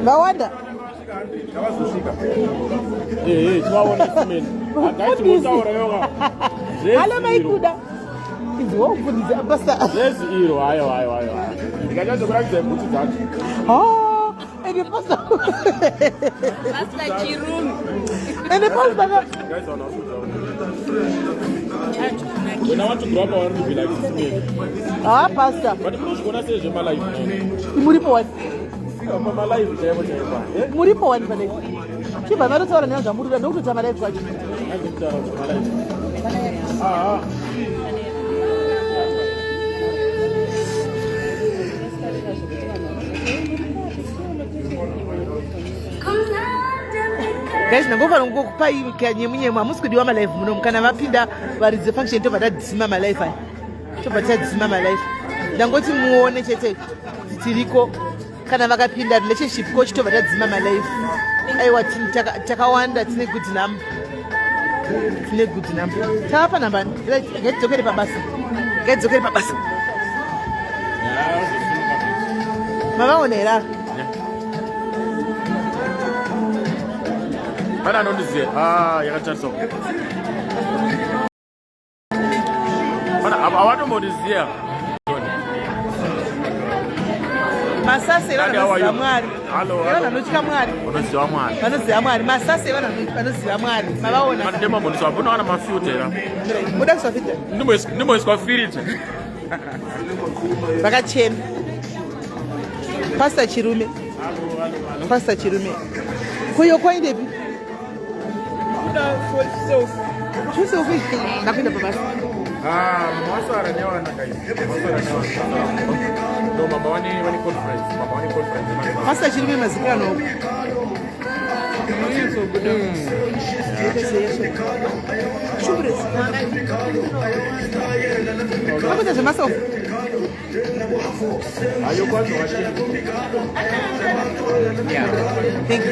Bawanda. Hala maikuda. Iwo kudiza basa. Yes, iro ayo. Ndikachazo kurakidza bhutu dzacho. Ah, ende pasta. Pasta Chirumi. Ende pasta. Guys are not when I want to grow up, I want to be like this man. Ah, pasta. But I'm not going to say my life. Muripo what? My life is ever. Muripo what? Chiba, I don't know what I'm doing. Don't tell my life. Ah. Guys, nangova ngokupa ikanye munye mwamusikudiwa ma life muno mukana mapinda varize function to bada disima ma life ai. To bada disima ma life. Ndangoti muone chete tiriko kana vakapinda relationship coach to bada disima ma life. Aiwa takawanda tine good number. Tine good number. Tapa number. Get dzokere pabasa. Get dzokere pabasa. Mama onera. Mana nondiziye yakacharisa mana awatombondiziya masase vanoziva mwari vananotyika mwari unoziva mwari vanoziva mwari masase vanoziva mwari mavaona ndemambondiswa vunowana mafiltera muda kuiswa filter ndimoiswa filter vakachena pasta chirume pasta chirume kuyo kwaindepi chusofi ndakuenda pabasa masara newana guys no mama wani conference pasta chirume mazikano What is the matter? Are you going to watch it? Yeah. Thank you.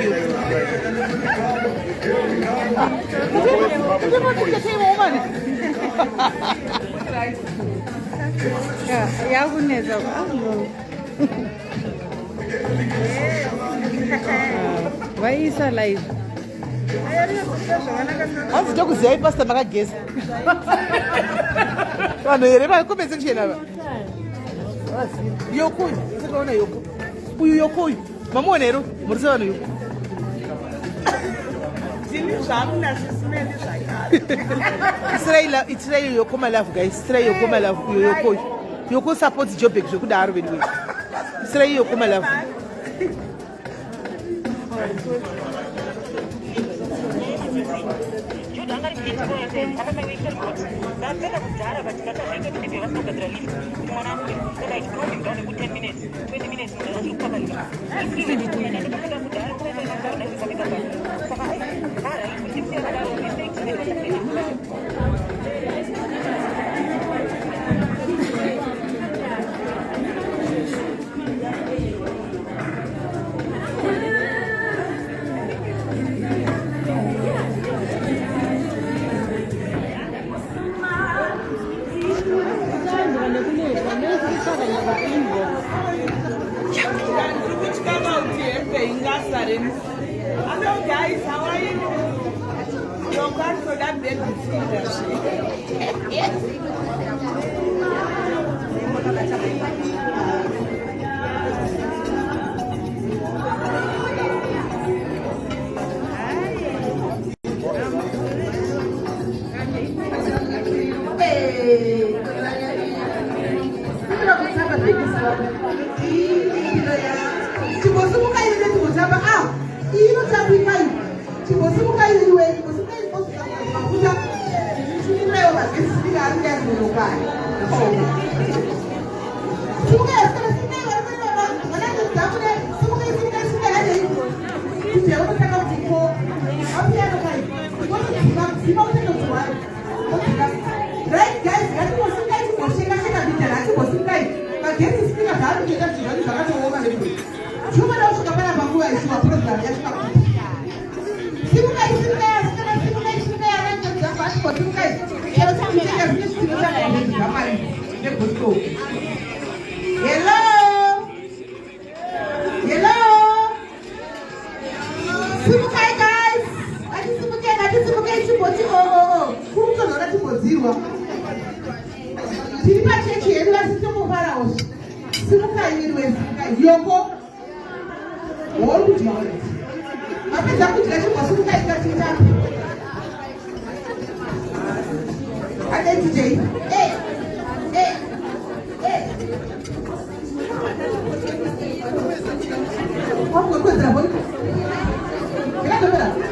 Why is alive? How's the dog? Pasta Maragez. Ano yere ba kumeze nchena ba? Yoko, sikaona yoko. Uyu yoko. Mama nero, murisa wanu yoko. Zini zamna sismeni zayala. Israel yoko my love guys. Israel yoko my love yoko. Yoko supports Jobek kudaro bedwe. Israel yoko my love. Hello guys, how are you? You're going for that baby right guys, go. Hello. Hello. Simukai guys. Simukai chipoti. Oh. Kuruto nora chipodziwa. Tiri pachechi yedu vasitombofara osha. Simukai yedu wesimukai. Yoko. Ori kudya already. Mapedza kudya chipo simukai kachita. Ade DJ. Hey. Vamos com a boa. Quer câmera?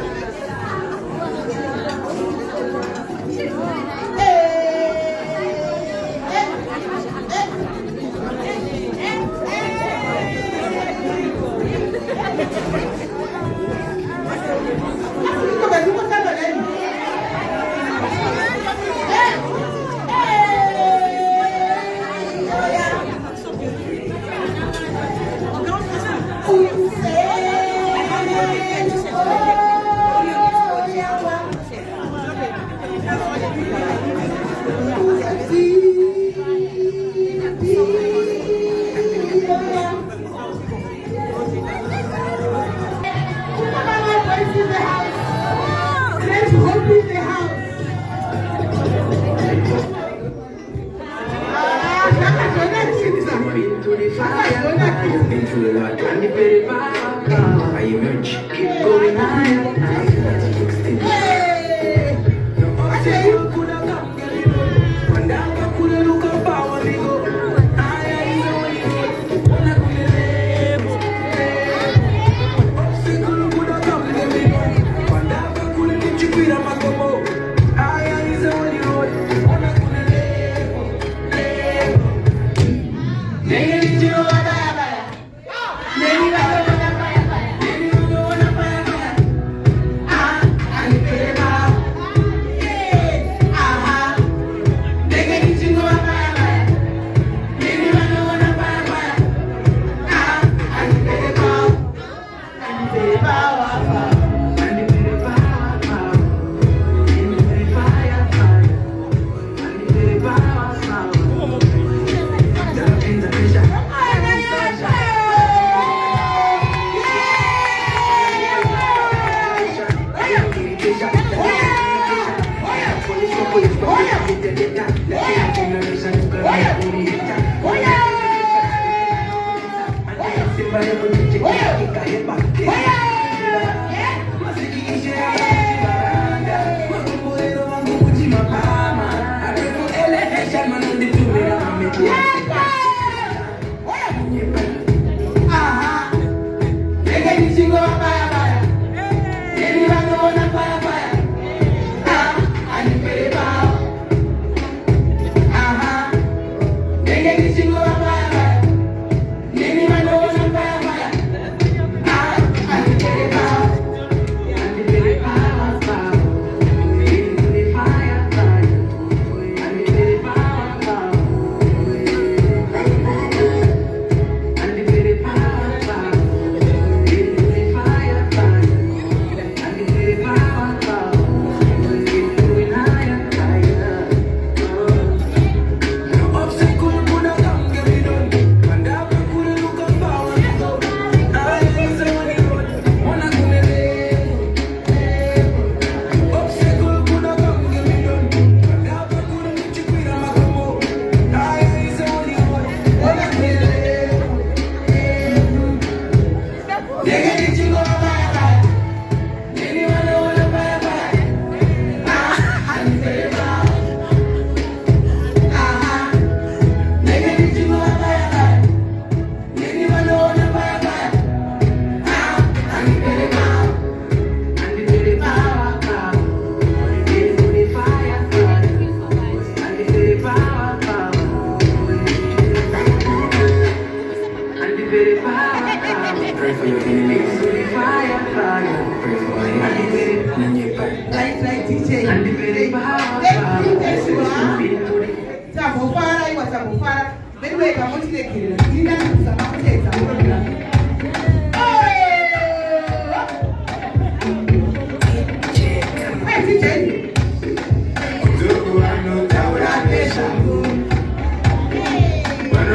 I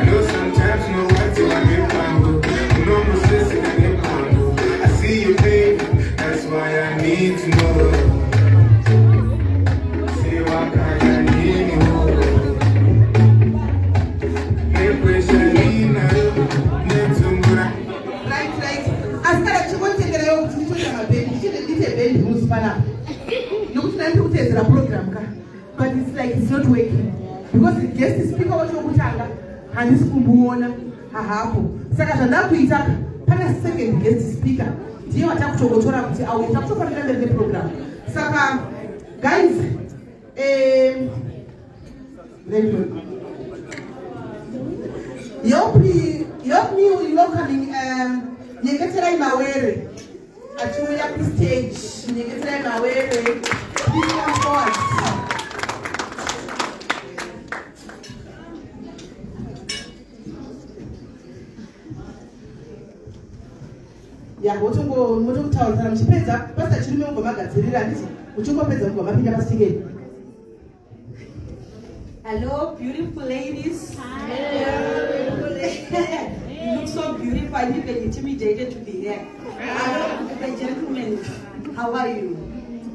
know sometimes no what to I no process I see you, baby. That's why I need to know. See what I need to know. Right. Askara chikontekera yo kuti ndichoita mabhendi ndiite bhendi muzipanapa nokuti ndandiri kuteedzera program ka but it's like it's not working because the guest speaker wacho wokutanga handisi kumboona hahapo saka zvandakuita pana second guest speaker ndiye watakutogotora kuti auye takutofanira mberi neprogram saka guys help me with welcoming Nyengeterai Mawere achiuya kustage. Nyengeterai Mawere, please come forward. Ya motomutaura mchipedza pasta chirume ungomagadzirira nditi uchingopedza ungomapinda pasingeni. Hello, beautiful ladies. Hello, beautiful ladies. You look so beautiful. I'm even intimidated to be here. Hello, the gentlemen. How are you?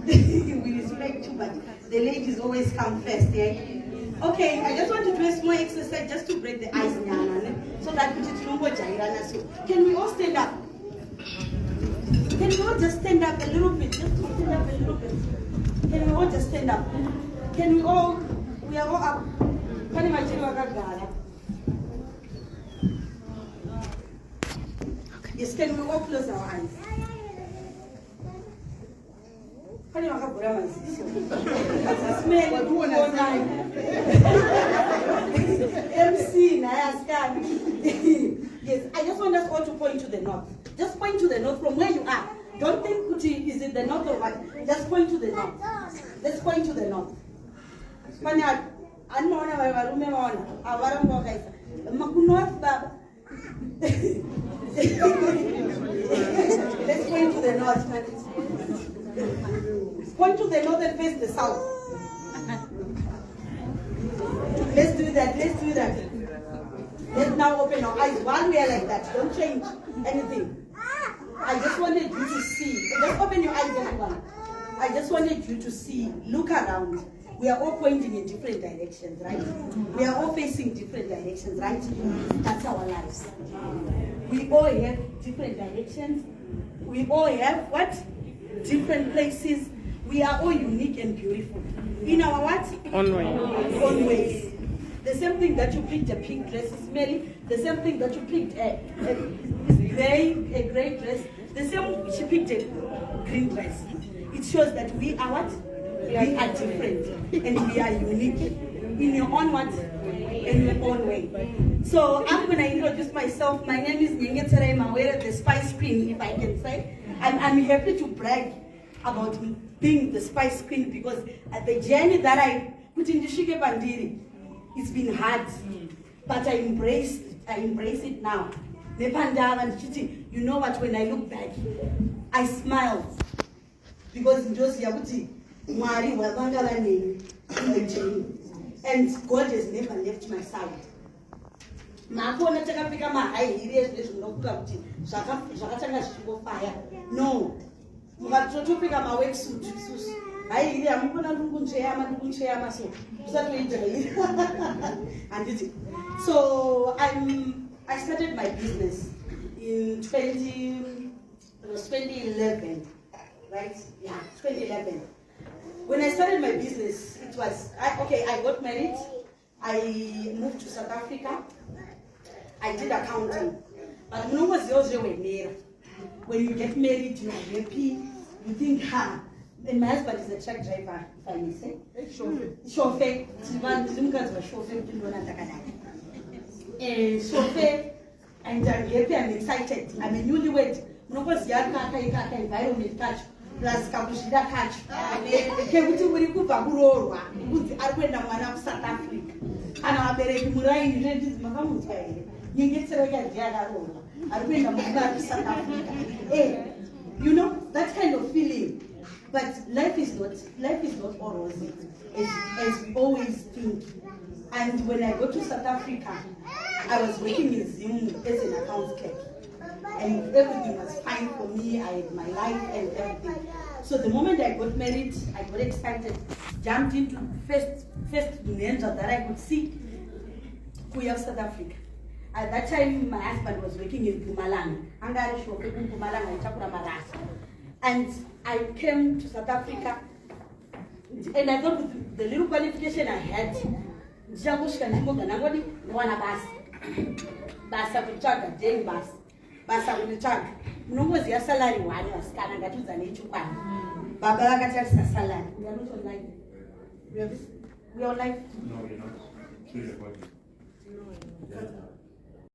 We respect you, but the ladies always come first, yeah? Okay, I just want to do a small exercise just to break the ice, so that we can we all stand up? Can we all just stand up a little bit? Just to stand up a little bit. Can we all just stand up? Can we all? We are all up. Yes, can we all close our eyes? MC, yes, I just want us all to point to the north. Just point to the north from where you are. Don't think, is it the north or what? Just point to the north. Let's point to the north. Let's point to the north. Point to the north and face the south. Let's do that. Let's do that. Let's now open our eyes while we are like that. Don't change anything. I just wanted you to see. Just open your eyes, everyone. I just wanted you to see. Look around. We are all pointing in different directions, right? We are all facing different directions, right? That's our lives. We all have different directions. We all have what? Different places. We are all unique and beautiful. In our what? Own way. Own ways. The same thing that you picked a pink dress is smelly. The same thing that you picked a gray dress. The same she picked a green dress. It shows that we are what? We are different and we are unique in your own what? In your own way. So I'm gonna introduce myself. My name is Nyengeterai Mawere, the Spice Queen, if I can say. And I'm happy to brag about being the Spice Queen because at the journey that I put in the Shike Bandiri, it's been hard, but I embrace it now. You know what, when I look back, I smile because just Yabuti, Mari, in the journey. And God has never left my side. No. So I started my business in 2011, right? Yeah, 2011. When I started my business, it was I got married. I moved to South Africa. I did accounting, but when you get married, you are happy. You think, and my husband is a truck driver, if I may say. Chauffeur. Chauffeur. And I'm happy, I'm excited. I'm a newlywed. Environment catch. Plus Kabushida catch. South Africa. And I'm very Murai. You get South Africa. You know, that kind of feeling. But life is not all rosy, as we always think. And when I go to South Africa, I was working in Zim as an accounts clerk. And everything was fine for me. I had my life and everything. So the moment I got married, I got excited, jumped into first Nenja that I could see, Kuya, South Africa. At that time, my husband was working in Mpumalanga. And I came to South Africa, and I thought with the little qualification I had, Mnogozi ya salary wani wasikana ngatuza nechukwana. Baba vakatisa salary. We are not on live. We are on live. No, we're not. Please,